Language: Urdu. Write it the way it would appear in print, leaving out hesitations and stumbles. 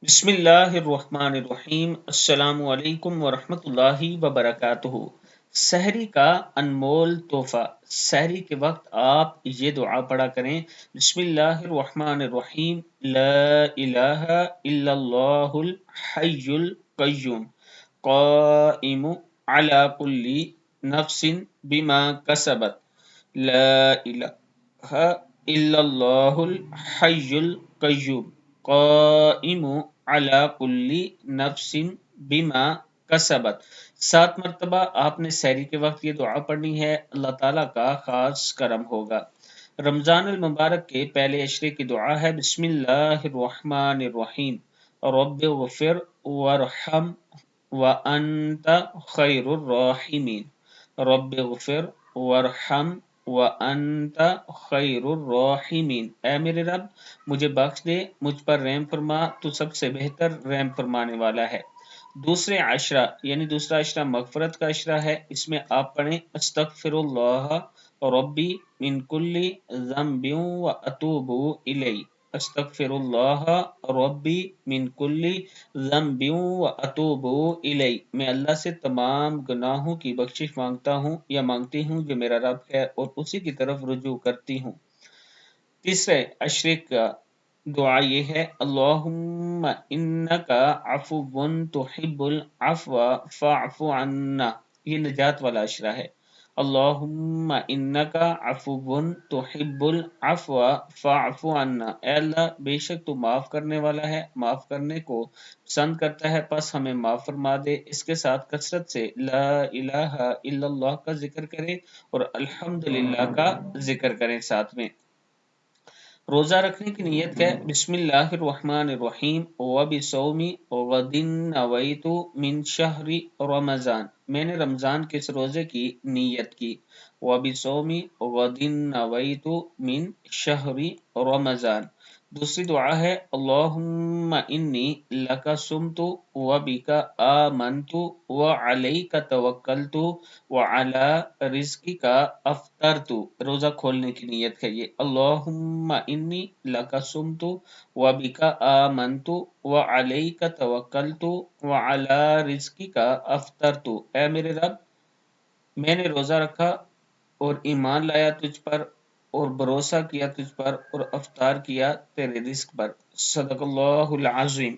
بسم اللہ الرحمن الرحیم، السلام علیکم ورحمۃ اللہ وبرکاتہ۔ سحری کا انمول تحفہ۔ سحری کے وقت آپ یہ دعا پڑھا کریں: بسم اللہ الرحمن الرحیم، لا الہ الا اللہ الحی القیوم، قائم علی کل نفس بما کسبت، لا الہ الا اللہ الحی القیوم، قائم علی کل نفس بما کسبت۔ 7 مرتبہ آپ نے سحری کے وقت یہ دعا پڑھنی ہے، اللہ تعالیٰ کا خاص کرم ہوگا۔ رمضان المبارک کے پہلے عشرے کی دعا ہے: بسم اللہ الرحمن الرحیم، رب اغفر وارحم وانت خیر الراحمین، رب اغفر وارحم وانت خیر الراحمین۔ اے میرے رب، مجھے بخش دے، مجھ پر رحم فرما، تو سب سے بہتر رحم فرمانے والا ہے۔ دوسرے عشرہ یعنی دوسرا عشرہ مغفرت کا عشرہ ہے، اس میں آپ پڑھیں: استغفر اللہ ربی من کل ذنب واتوب الیہ، استغفر اللہ ربی من کل ذنب واتوب الیہ، میں اللہ سے تمام گناہوں کی بخشش مانگتا ہوں یا مانگتی ہوں جو میرا رب ہے، اور اسی کی طرف رجوع کرتی ہوں۔ تیسرے عشرے کا دعا یہ ہے: اللہم انک عفو تحب العفو فاعف عنا، یہ نجات والا عشرہ ہے۔ اللہم انک عفو تحب العفو فاعف عنا، اے اللہ بے شک تو معاف کرنے والا ہے، معاف کرنے کو پسند کرتا ہے، پس ہمیں معاف فرما دے۔ اس کے ساتھ کثرت سے لا الہ الا اللہ کا ذکر کریں اور الحمدللہ کا ذکر کریں ساتھ میں۔ روزہ رکھنے کی نیت ہے: بسم اللہ الرحمن الرحیم، وبصوم غد نویت من شہر رمضان، میں نے رمضان کے اس روزے کی نیت کی۔ وبصوم غد نویت من شہر رمضان۔ دوسری دعا ہے: اللہم انی لک صمت وبک آمنت وعلیک توکلت وعلی رزقک افطرت، روزہ کھولنے کی نیت ہے یہ۔ اللہم انی لک صمت وبک آمنت وعلیک توکلت وعلی رزقک افطرت، اے میرے رب، میں نے روزہ رکھا اور ایمان لایا تجھ پر اور بھروسہ کیا تجھ پر اور افطار کیا تیرے رزق پر۔ صدق اللہ العظیم۔